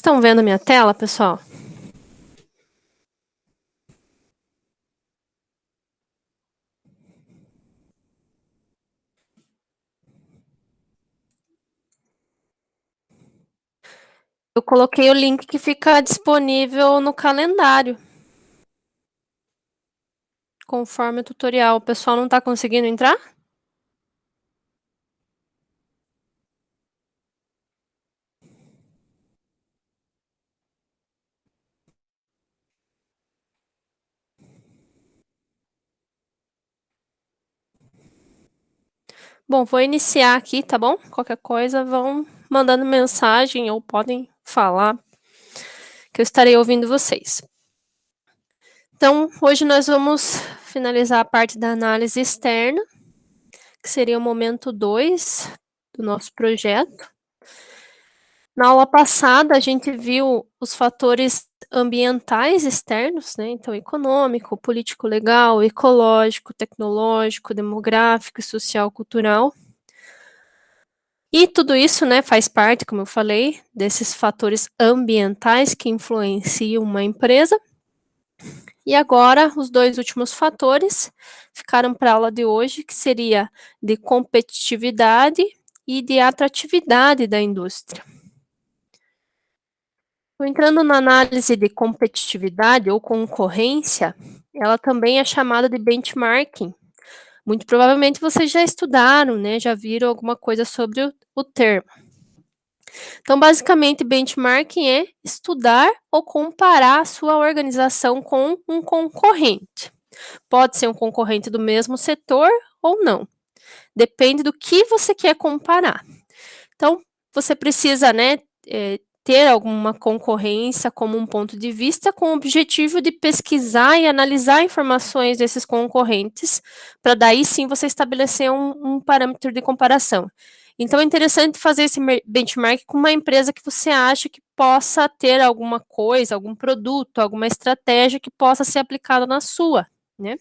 estão vendo a minha tela, pessoal? Eu coloquei o link que fica disponível no calendário, conforme o tutorial. O pessoal não está conseguindo entrar? Bom, vou iniciar aqui, tá bom? Qualquer coisa, vão mandando mensagem ou podem falar que eu estarei ouvindo vocês. Então, hoje nós vamos finalizar a parte da análise externa, que seria o momento 2 do nosso projeto. Na aula passada, a gente viu os fatores ambientais externos, né? Então, econômico, político-legal, ecológico, tecnológico, demográfico, social, cultural. E tudo isso, né, faz parte, como eu falei, desses fatores ambientais que influenciam uma empresa. E agora, os dois últimos fatores ficaram para a aula de hoje, que seria de competitividade e de atratividade da indústria. Entrando na análise de competitividade ou concorrência, ela também é chamada de benchmarking. Muito provavelmente vocês já estudaram, né? Já viram alguma coisa sobre o termo. Então, basicamente, benchmarking é estudar ou comparar a sua organização com um concorrente. Pode ser um concorrente do mesmo setor ou não. Depende do que você quer comparar. Então, você precisa, né, ter alguma concorrência como um ponto de vista com o objetivo de pesquisar e analisar informações desses concorrentes, para daí sim você estabelecer um parâmetro de comparação. Então, é interessante fazer esse benchmark com uma empresa que você acha que possa ter alguma coisa, algum produto, alguma estratégia que possa ser aplicada na sua, né?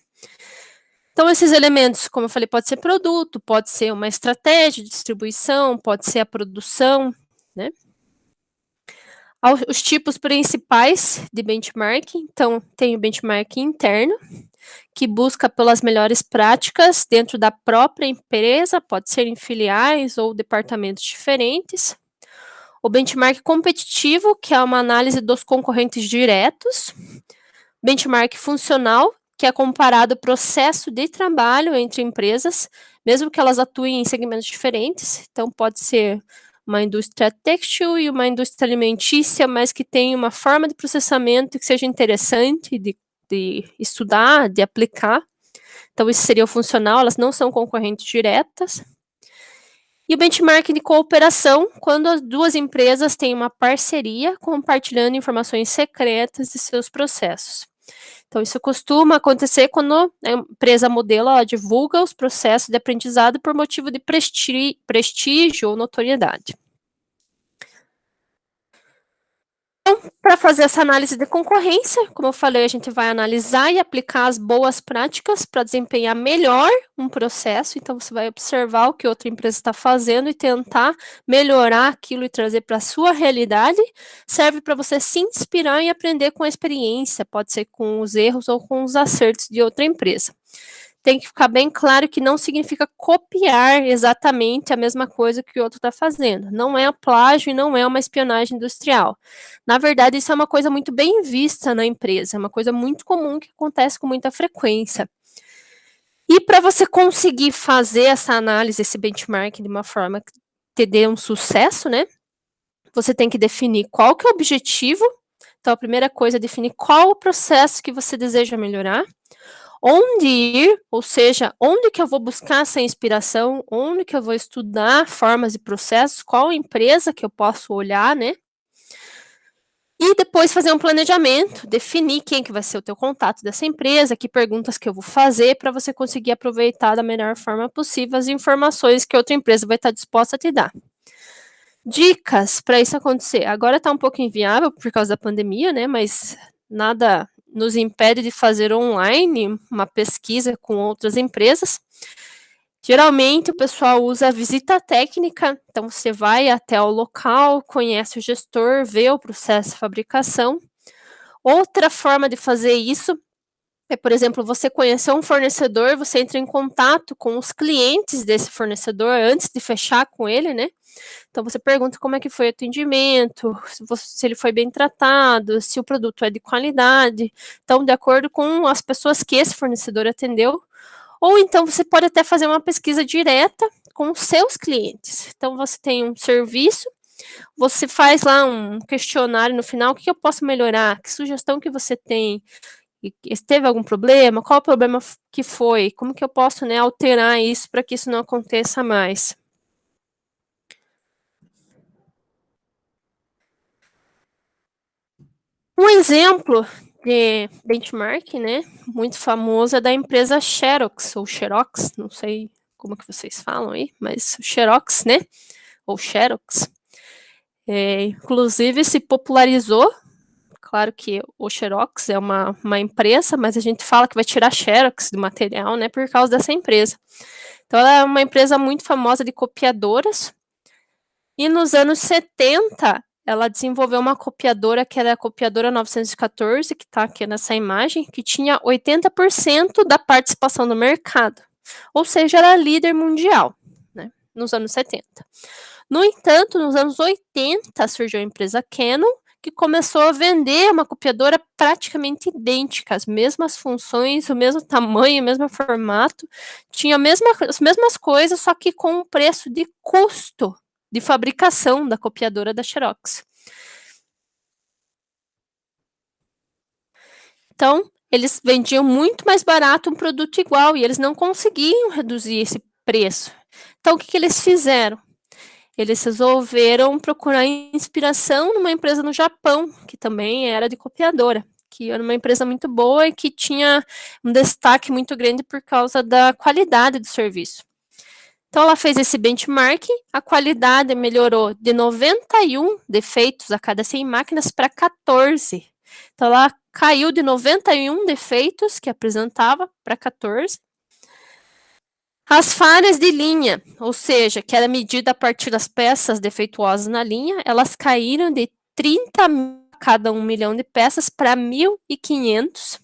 Então, esses elementos, como eu falei, pode ser produto, pode ser uma estratégia de distribuição, pode ser a produção, né? Os tipos principais de benchmarking, então, tem o benchmarking interno, que busca pelas melhores práticas dentro da própria empresa, pode ser em filiais ou departamentos diferentes. O benchmark competitivo, que é uma análise dos concorrentes diretos. Benchmark funcional, que é comparado o processo de trabalho entre empresas, mesmo que elas atuem em segmentos diferentes. Então, pode ser uma indústria têxtil e uma indústria alimentícia, mas que tem uma forma de processamento que seja interessante de estudar, de aplicar. Então, isso seria o funcional, elas não são concorrentes diretas. E o benchmark de cooperação, quando as duas empresas têm uma parceria compartilhando informações secretas de seus processos. Então, isso costuma acontecer quando a empresa modelo ela divulga os processos de aprendizado por motivo de prestígio ou notoriedade. Então, para fazer essa análise de concorrência, como eu falei, a gente vai analisar e aplicar as boas práticas para desempenhar melhor um processo. Então, você vai observar o que outra empresa está fazendo e tentar melhorar aquilo e trazer para a sua realidade. Serve para você se inspirar e aprender com a experiência, pode ser com os erros ou com os acertos de outra empresa. Tem que ficar bem claro que não significa copiar exatamente a mesma coisa que o outro está fazendo. Não é plágio e não é uma espionagem industrial. Na verdade, isso é uma coisa muito bem vista na empresa, é uma coisa muito comum que acontece com muita frequência. E para você conseguir fazer essa análise, esse benchmark de uma forma que te dê um sucesso, né? Você tem que definir qual que é o objetivo. Então, a primeira coisa é definir qual o processo que você deseja melhorar. Onde ir, ou seja, onde que eu vou buscar essa inspiração, onde que eu vou estudar formas e processos, qual empresa que eu posso olhar, né? E depois fazer um planejamento, definir quem que vai ser o teu contato dessa empresa, que perguntas que eu vou fazer para você conseguir aproveitar da melhor forma possível as informações que outra empresa vai estar disposta a te dar. Dicas para isso acontecer. Agora está um pouco inviável por causa da pandemia, né? Mas nada nos impede de fazer online uma pesquisa com outras empresas. Geralmente o pessoal usa a visita técnica, então você vai até o local, conhece o gestor, vê o processo de fabricação. Outra forma de fazer isso é, por exemplo, você conhecer um fornecedor, você entra em contato com os clientes desse fornecedor antes de fechar com ele, né? Então você pergunta como é que foi o atendimento, se ele foi bem tratado, se o produto é de qualidade. Então, de acordo com as pessoas que esse fornecedor atendeu, ou então você pode até fazer uma pesquisa direta com os seus clientes. Então você tem um serviço, você faz lá um questionário no final, o que eu posso melhorar, que sugestão que você tem, e teve algum problema, qual o problema que foi, como que eu posso, né, alterar isso para que isso não aconteça mais. Um exemplo de benchmark, né, muito famoso é da empresa Xerox, ou Xerox, não sei como que vocês falam aí, mas Xerox, né, ou Xerox, inclusive se popularizou, claro que o Xerox é uma empresa, mas a gente fala que vai tirar Xerox do material, né, por causa dessa empresa. Então ela é uma empresa muito famosa de copiadoras, e nos anos 70, ela desenvolveu uma copiadora que era a copiadora 914, que está aqui nessa imagem, que tinha 80% da participação no mercado. Ou seja, era líder mundial, né, nos anos 70. No entanto, nos anos 80, surgiu a empresa Canon, que começou a vender uma copiadora praticamente idêntica, as mesmas funções, o mesmo tamanho, o mesmo formato, tinha as mesmas coisas, só que com um preço de custo de fabricação da copiadora da Xerox. Então, eles vendiam muito mais barato um produto igual e eles não conseguiam reduzir esse preço. Então, o que eles fizeram? Eles resolveram procurar inspiração numa empresa no Japão, que também era de copiadora, que era uma empresa muito boa e que tinha um destaque muito grande por causa da qualidade do serviço. Então, ela fez esse benchmark, a qualidade melhorou de 91 defeitos a cada 100 máquinas para 14. Então, ela caiu de 91 defeitos que apresentava para 14. As falhas de linha, ou seja, que era medida a partir das peças defeituosas na linha, elas caíram de 30 a cada 1 milhão de peças para 1.500.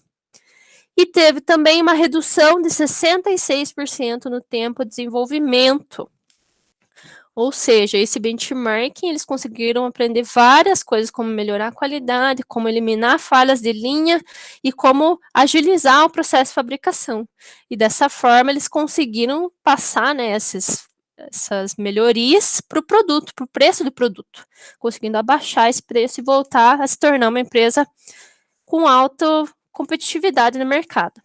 E teve também uma redução de 66% no tempo de desenvolvimento. Ou seja, esse benchmarking, eles conseguiram aprender várias coisas, como melhorar a qualidade, como eliminar falhas de linha e como agilizar o processo de fabricação. E dessa forma, eles conseguiram passar, né, essas melhorias para o produto, para o preço do produto, conseguindo abaixar esse preço e voltar a se tornar uma empresa com alta competitividade no mercado.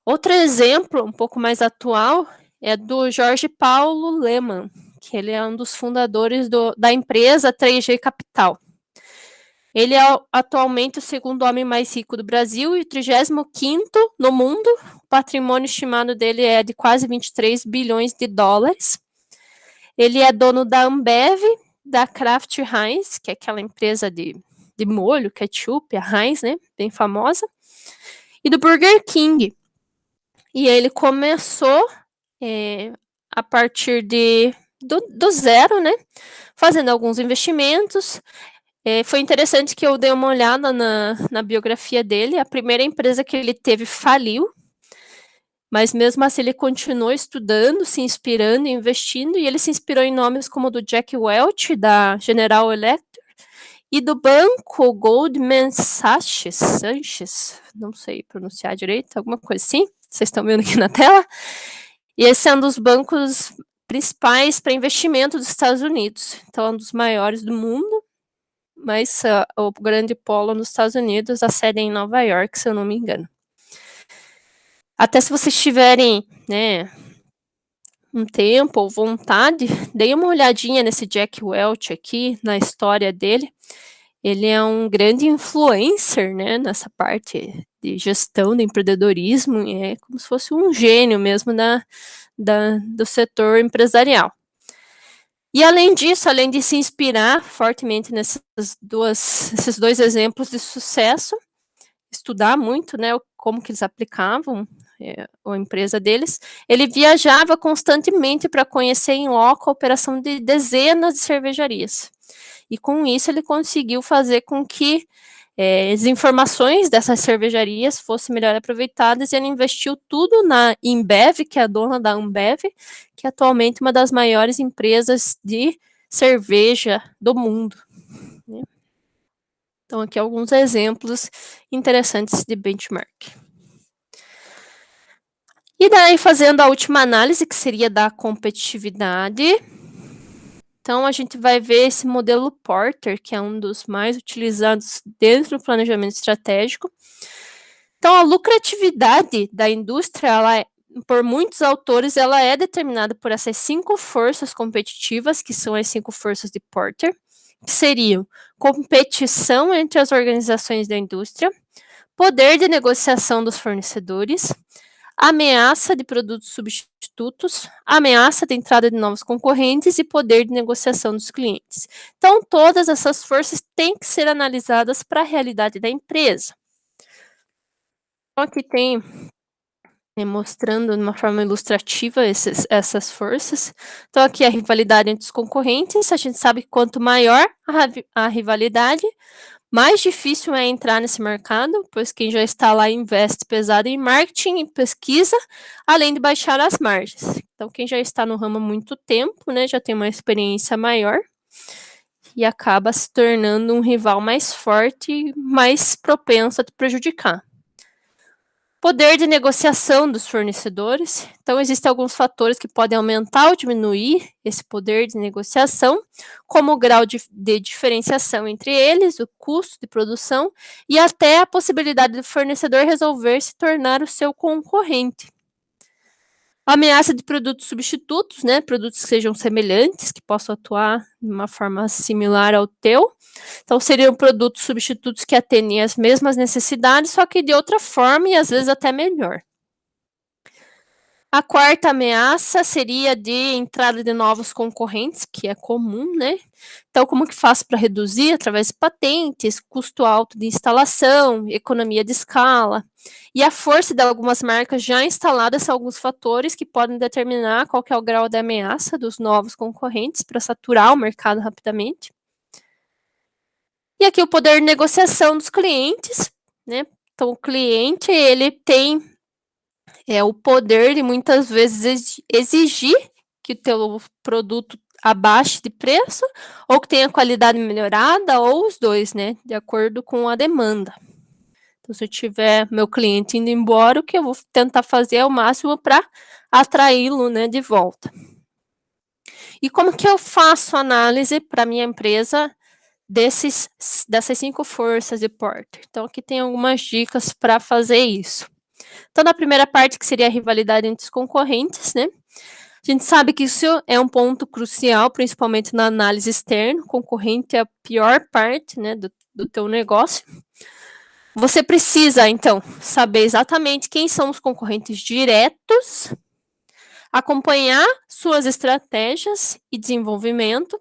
Outro exemplo, um pouco mais atual, é do Jorge Paulo Lemann, que ele é um dos fundadores da empresa 3G Capital. Ele é atualmente o segundo homem mais rico do Brasil e o 35º no mundo. O patrimônio estimado dele é de quase 23 bilhões de dólares. Ele é dono da Ambev, da Kraft Heinz, que é aquela empresa de molho, ketchup, a Heinz, né, bem famosa, e do Burger King. E ele começou a partir do zero, né? Fazendo alguns investimentos. Foi interessante que eu dei uma olhada na biografia dele. A primeira empresa que ele teve faliu, mas mesmo assim ele continuou estudando, se inspirando, investindo, e ele se inspirou em nomes como o do Jack Welch, da General Electric, e do banco Goldman Sachs, não sei pronunciar direito, alguma coisa assim, vocês estão vendo aqui na tela. E esse é um dos bancos principais para investimento dos Estados Unidos. Então, é um dos maiores do mundo, mas o grande polo nos Estados Unidos, a sede é em Nova York, se eu não me engano. Até se vocês tiverem, né, um tempo ou vontade, deem uma olhadinha nesse Jack Welch aqui, na história dele. Ele é um grande influencer, né, nessa parte de gestão, de empreendedorismo, e é como se fosse um gênio mesmo do setor empresarial. E além disso, além de se inspirar fortemente nesses dois exemplos de sucesso, estudar muito, né, como que eles aplicavam ou a empresa deles, ele viajava constantemente para conhecer em loco a operação de dezenas de cervejarias. E com isso ele conseguiu fazer com que as informações dessas cervejarias fossem melhor aproveitadas, e ele investiu tudo na Embev, que é a dona da Ambev, que é atualmente uma das maiores empresas de cerveja do mundo, né? Então, aqui alguns exemplos interessantes de benchmark. E daí, fazendo a última análise, que seria da competitividade. Então, a gente vai ver esse modelo Porter, que é um dos mais utilizados dentro do planejamento estratégico. Então, a lucratividade da indústria, por muitos autores, ela é determinada por essas 5 forças competitivas, que são as 5 forças de Porter, que seriam competição entre as organizações da indústria, poder de negociação dos fornecedores, ameaça de produtos substitutos, ameaça de entrada de novos concorrentes e poder de negociação dos clientes. Então, todas essas forças têm que ser analisadas para a realidade da empresa. Então, aqui tem mostrando de uma forma ilustrativa essas forças. Então, aqui a rivalidade entre os concorrentes. A gente sabe que quanto maior a rivalidade, mais difícil é entrar nesse mercado, pois quem já está lá investe pesado em marketing e pesquisa, além de baixar as margens. Então, quem já está no ramo há muito tempo, né, já tem uma experiência maior e acaba se tornando um rival mais forte e mais propenso a te prejudicar. Poder de negociação dos fornecedores. Então, existem alguns fatores que podem aumentar ou diminuir esse poder de negociação, como o grau de diferenciação entre eles, o custo de produção e até a possibilidade do fornecedor resolver se tornar o seu concorrente. Ameaça de produtos substitutos, né? Produtos que sejam semelhantes, que possam atuar de uma forma similar ao teu. Então, seriam produtos substitutos que atendem às mesmas necessidades, só que de outra forma e às vezes até melhor. A quarta ameaça seria de entrada de novos concorrentes, que é comum, né? Então, como que faço para reduzir? Através de patentes, custo alto de instalação, economia de escala. E a força de algumas marcas já instaladas são alguns fatores que podem determinar qual que é o grau de ameaça dos novos concorrentes para saturar o mercado rapidamente. E aqui o poder de negociação dos clientes, né? Então, o cliente, ele tem o poder de muitas vezes exigir que o teu produto abaixe de preço ou que tenha qualidade melhorada, ou os dois, né? De acordo com a demanda. Então, se eu tiver meu cliente indo embora, o que eu vou tentar fazer é o máximo para atraí-lo, né, de volta. E como que eu faço análise para minha empresa dessas 5 forças de Porter? Então, aqui tem algumas dicas para fazer isso. Então, na primeira parte, que seria a rivalidade entre os concorrentes, né? A gente sabe que isso é um ponto crucial, principalmente na análise externa. O concorrente é a pior parte, né, do teu negócio. Você precisa, então, saber exatamente quem são os concorrentes diretos, acompanhar suas estratégias e desenvolvimento,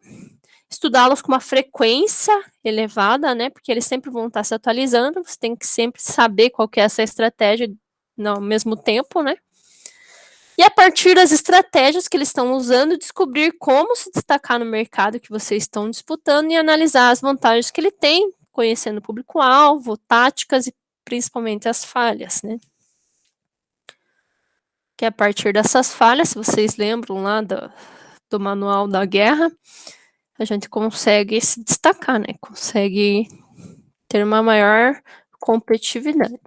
estudá-los com uma frequência elevada, né, porque eles sempre vão estar se atualizando, você tem que sempre saber qual que é essa estratégia ao mesmo tempo, né? E a partir das estratégias que eles estão usando, descobrir como se destacar no mercado que vocês estão disputando e analisar as vantagens que ele tem, conhecendo o público-alvo, táticas e principalmente as falhas, né? Que a partir dessas falhas, se vocês lembram lá do manual da guerra, a gente consegue se destacar, né? Consegue ter uma maior competitividade.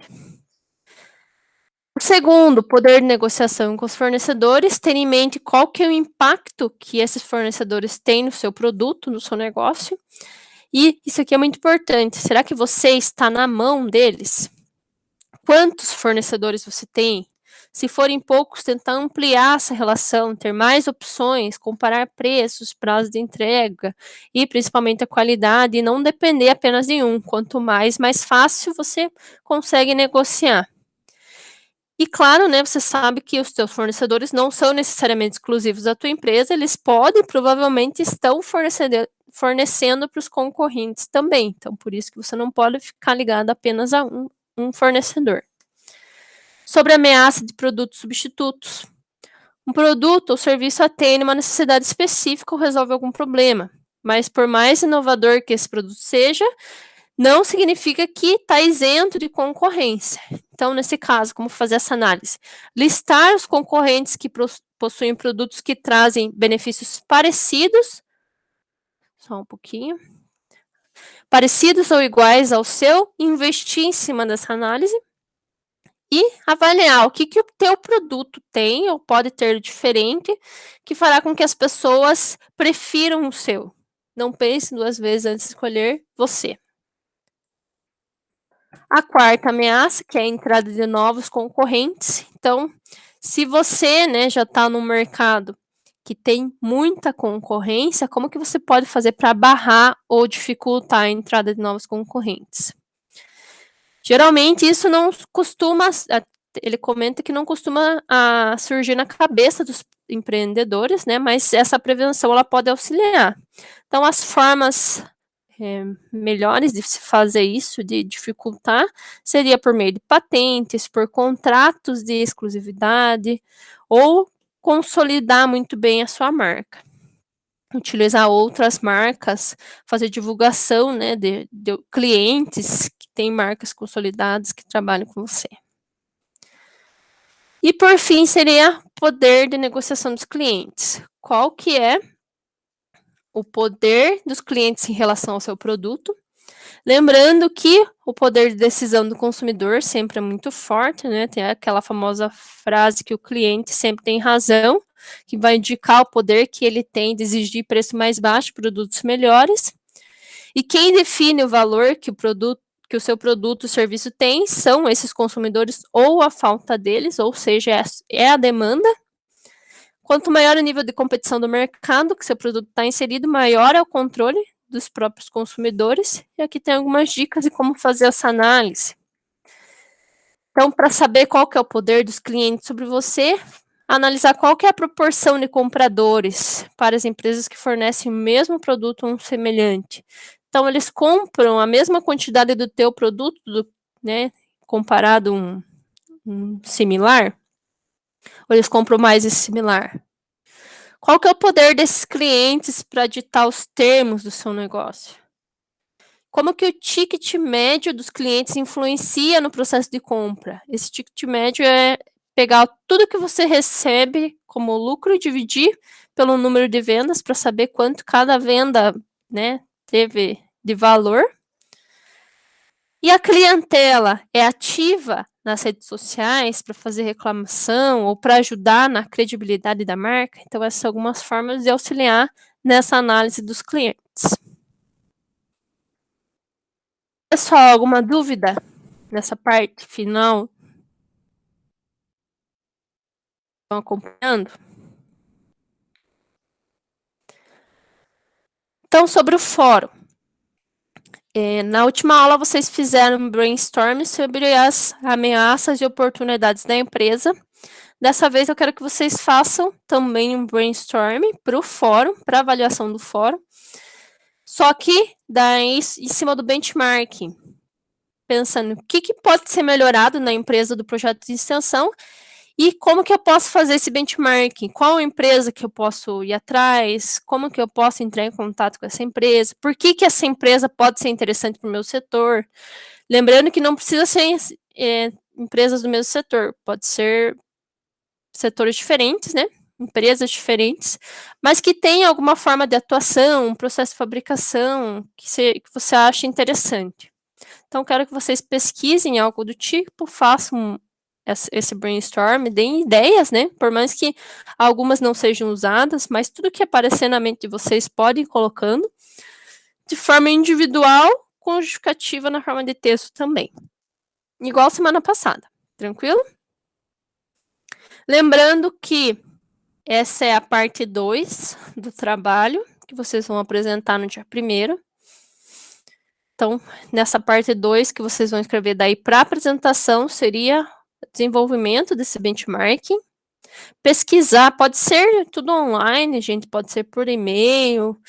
O segundo, poder de negociação com os fornecedores, ter em mente qual que é o impacto que esses fornecedores têm no seu produto, no seu negócio. E isso aqui é muito importante. Será que você está na mão deles? Quantos fornecedores você tem? Se forem poucos, tentar ampliar essa relação, ter mais opções, comparar preços, prazo de entrega e principalmente a qualidade, e não depender apenas de um. Quanto mais fácil você consegue negociar. E claro, né, você sabe que os teus fornecedores não são necessariamente exclusivos da tua empresa, eles podem, provavelmente estão fornecendo para os concorrentes também. Então, por isso que você não pode ficar ligado apenas a um fornecedor. Sobre a ameaça de produtos substitutos. Um produto ou serviço atende uma necessidade específica ou resolve algum problema, mas por mais inovador que esse produto seja, não significa que está isento de concorrência. Então, nesse caso, como fazer essa análise? Listar os concorrentes que possuem produtos que trazem benefícios parecidos, só um pouquinho, parecidos ou iguais ao seu, investir em cima dessa análise e avaliar o que o teu produto tem ou pode ter diferente que fará com que as pessoas prefiram o seu. Não pense 2 vezes antes de escolher você. A quarta ameaça, que é a entrada de novos concorrentes. Então, se você, né, já está no mercado que tem muita concorrência, como que você pode fazer para barrar ou dificultar a entrada de novos concorrentes? Geralmente isso não costuma, ele comenta que não costuma surgir na cabeça dos empreendedores, né, mas essa prevenção ela pode auxiliar. Então as formas melhores de se fazer isso, de dificultar, seria por meio de patentes, por contratos de exclusividade ou consolidar muito bem a sua marca. Utilizar outras marcas, fazer divulgação, né, de clientes que têm marcas consolidadas que trabalham com você. E por fim, seria poder de negociação dos clientes. Qual que é o poder dos clientes em relação ao seu produto? Lembrando que o poder de decisão do consumidor sempre é muito forte, né? Tem aquela famosa frase que o cliente sempre tem razão, que vai indicar o poder que ele tem de exigir preço mais baixo, produtos melhores. E quem define o valor que o seu produto ou serviço tem são esses consumidores ou a falta deles, ou seja, é a demanda. Quanto maior o nível de competição do mercado que seu produto está inserido, maior é o controle dos próprios consumidores. E aqui tem algumas dicas de como fazer essa análise. Então, para saber qual que é o poder dos clientes sobre você, analisar qual que é a proporção de compradores para as empresas que fornecem o mesmo produto ou um semelhante. Então, eles compram a mesma quantidade do teu produto, né, comparado um similar, ou eles compram mais esse similar? Qual que é o poder desses clientes para ditar os termos do seu negócio? Como que o ticket médio dos clientes influencia no processo de compra? Esse ticket médio é pegar tudo que você recebe como lucro e dividir pelo número de vendas para saber quanto cada venda, né, teve de valor. E a clientela é ativa nas redes sociais para fazer reclamação ou para ajudar na credibilidade da marca? Então, essas são algumas formas de auxiliar nessa análise dos clientes. Pessoal, alguma dúvida nessa parte final? Estão acompanhando? Então, sobre o fórum. Na última aula, vocês fizeram um brainstorm sobre as ameaças e oportunidades da empresa. Dessa vez, eu quero que vocês façam também um brainstorm para o fórum, para avaliação do fórum. Só que daí, em cima do benchmarking, pensando o que pode ser melhorado na empresa do projeto de extensão e como que eu posso fazer esse benchmarking, qual empresa que eu posso ir atrás, como que eu posso entrar em contato com essa empresa, por que essa empresa pode ser interessante para o meu setor. Lembrando que não precisa ser empresas do mesmo setor, pode ser setores diferentes, né? Empresas diferentes, mas que tem alguma forma de atuação, um processo de fabricação que você acha interessante. Então, quero que vocês pesquisem algo do tipo, façam esse brainstorm, deem ideias, né? Por mais que algumas não sejam usadas, mas tudo que aparecer na mente de vocês podem ir colocando de forma individual, com justificativa na forma de texto também. Igual semana passada, tranquilo? Lembrando que essa é a parte 2 do trabalho, que vocês vão apresentar no dia 1º. Então, nessa parte 2 que vocês vão escrever daí para apresentação, seria desenvolvimento desse benchmarking. Pesquisar, pode ser tudo online, gente, pode ser por e-mail,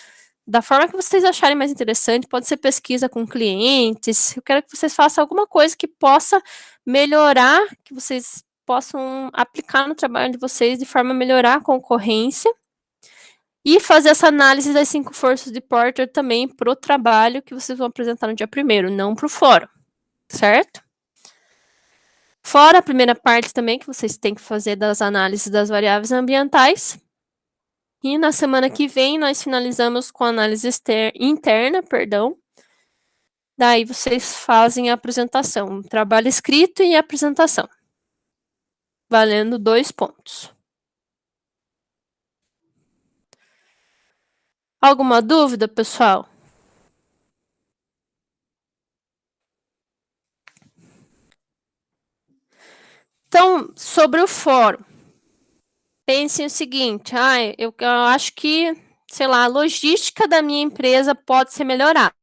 da forma que vocês acharem mais interessante, pode ser pesquisa com clientes. Eu quero que vocês façam alguma coisa que possa melhorar, que vocês possam aplicar no trabalho de vocês de forma a melhorar a concorrência e fazer essa análise das 5 forças de Porter também para o trabalho que vocês vão apresentar no dia 1º, não para o fórum, certo? Fora a primeira parte também, que vocês têm que fazer das análises das variáveis ambientais. E na semana que vem, nós finalizamos com a análise interna, perdão. Daí vocês fazem a apresentação, trabalho escrito e apresentação, valendo 2 pontos. Alguma dúvida, pessoal? Então, sobre o fórum, pensem o seguinte, eu acho que, sei lá, a logística da minha empresa pode ser melhorada,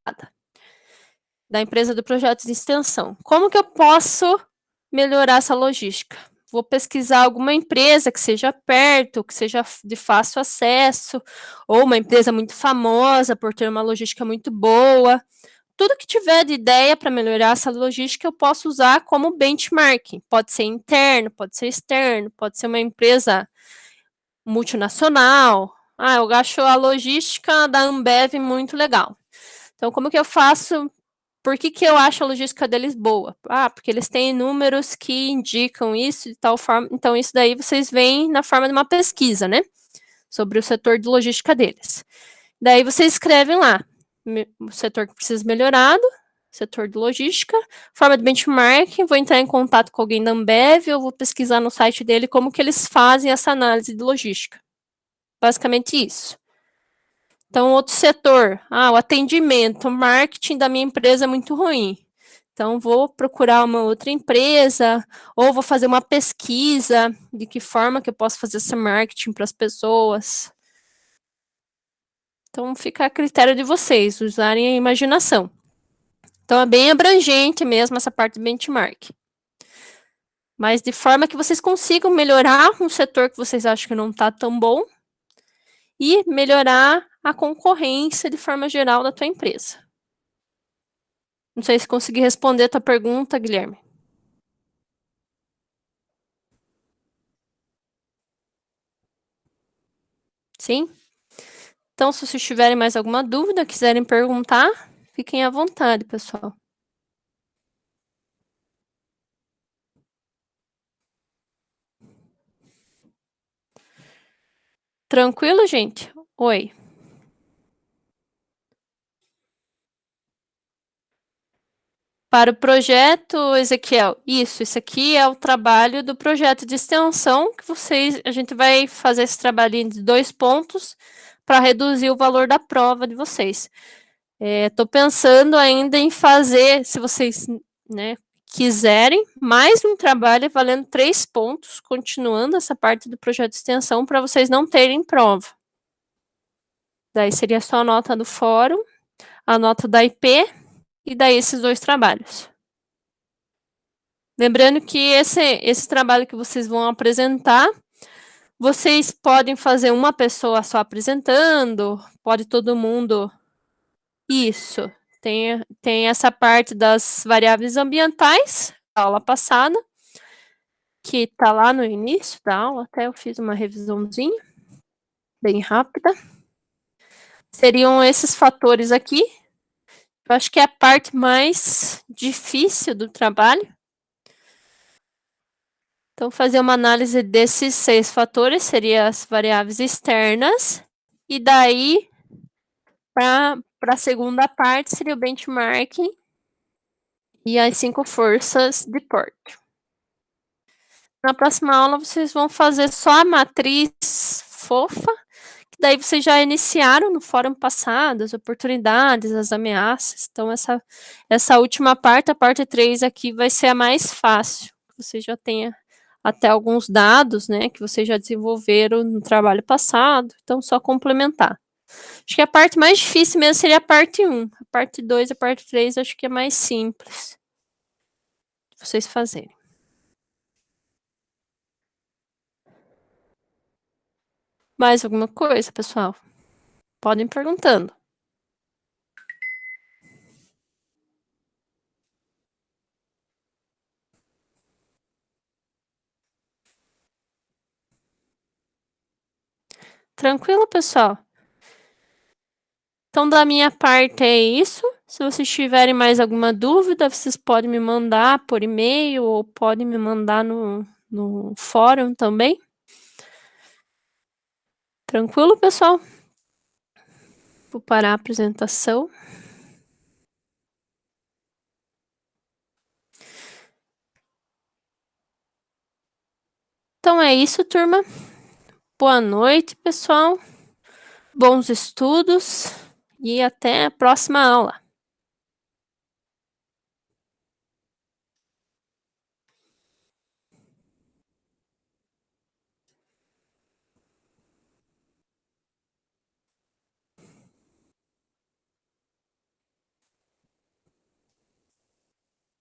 da empresa do projeto de extensão. Como que eu posso melhorar essa logística? Vou pesquisar alguma empresa que seja perto, que seja de fácil acesso, ou uma empresa muito famosa por ter uma logística muito boa. Tudo que tiver de ideia para melhorar essa logística, eu posso usar como benchmark. Pode ser interno, pode ser externo, pode ser uma empresa multinacional. Eu acho a logística da Ambev muito legal. Então, como que eu faço? Por que eu acho a logística deles boa? Porque eles têm números que indicam isso de tal forma. Então, isso daí vocês veem na forma de uma pesquisa, né? Sobre o setor de logística deles. Daí vocês escrevem lá, o setor que precisa melhorado, setor de logística, forma de benchmark, vou entrar em contato com alguém da Ambev, ou vou pesquisar no site dele como que eles fazem essa análise de logística. Basicamente isso. Então, outro setor, o atendimento, o marketing da minha empresa é muito ruim. Então, vou procurar uma outra empresa, ou vou fazer uma pesquisa de que forma que eu posso fazer esse marketing para as pessoas. Então, fica a critério de vocês, usarem a imaginação. Então, é bem abrangente mesmo essa parte do benchmark. Mas de forma que vocês consigam melhorar um setor que vocês acham que não está tão bom e melhorar a concorrência de forma geral da tua empresa. Não sei se consegui responder a tua pergunta, Guilherme. Sim? Então, se vocês tiverem mais alguma dúvida, quiserem perguntar, fiquem à vontade, pessoal. Tranquilo, gente? Oi. Para o projeto, Ezequiel, isso aqui é o trabalho do projeto de extensão que a gente vai fazer esse trabalhinho de 2 pontos para reduzir o valor da prova de vocês. Estou pensando ainda em fazer, se vocês, né, quiserem, mais um trabalho valendo 3 pontos, continuando essa parte do projeto de extensão para vocês não terem prova. Daí seria só a nota do fórum, a nota da IP e daí esses 2 trabalhos. Lembrando que esse trabalho que vocês vão apresentar, vocês podem fazer uma pessoa só apresentando, pode todo mundo. Isso. Tem essa parte das variáveis ambientais, da aula passada, que está lá no início da aula, até eu fiz uma revisãozinha, bem rápida. Seriam esses fatores aqui. Eu acho que é a parte mais difícil do trabalho. Então, fazer uma análise desses 6 fatores seria as variáveis externas, e daí, para a segunda parte, seria o benchmarking e as 5 forças de Porter. Na próxima aula, vocês vão fazer só a matriz fofa, que daí vocês já iniciaram no fórum passado, as oportunidades, as ameaças. Então, essa última parte, a parte 3 aqui, vai ser a mais fácil. Você já tenha até alguns dados, né, que vocês já desenvolveram no trabalho passado, então só complementar. Acho que a parte mais difícil mesmo seria a parte 1. A parte 2 e a parte 3 acho que é mais simples de vocês fazerem. Mais alguma coisa, pessoal? Podem ir perguntando. Tranquilo, pessoal? Então, da minha parte é isso. Se vocês tiverem mais alguma dúvida, vocês podem me mandar por e-mail ou podem me mandar no fórum também. Tranquilo, pessoal? Vou parar a apresentação. Então é isso, turma. Boa noite, pessoal. Bons estudos e até a próxima aula.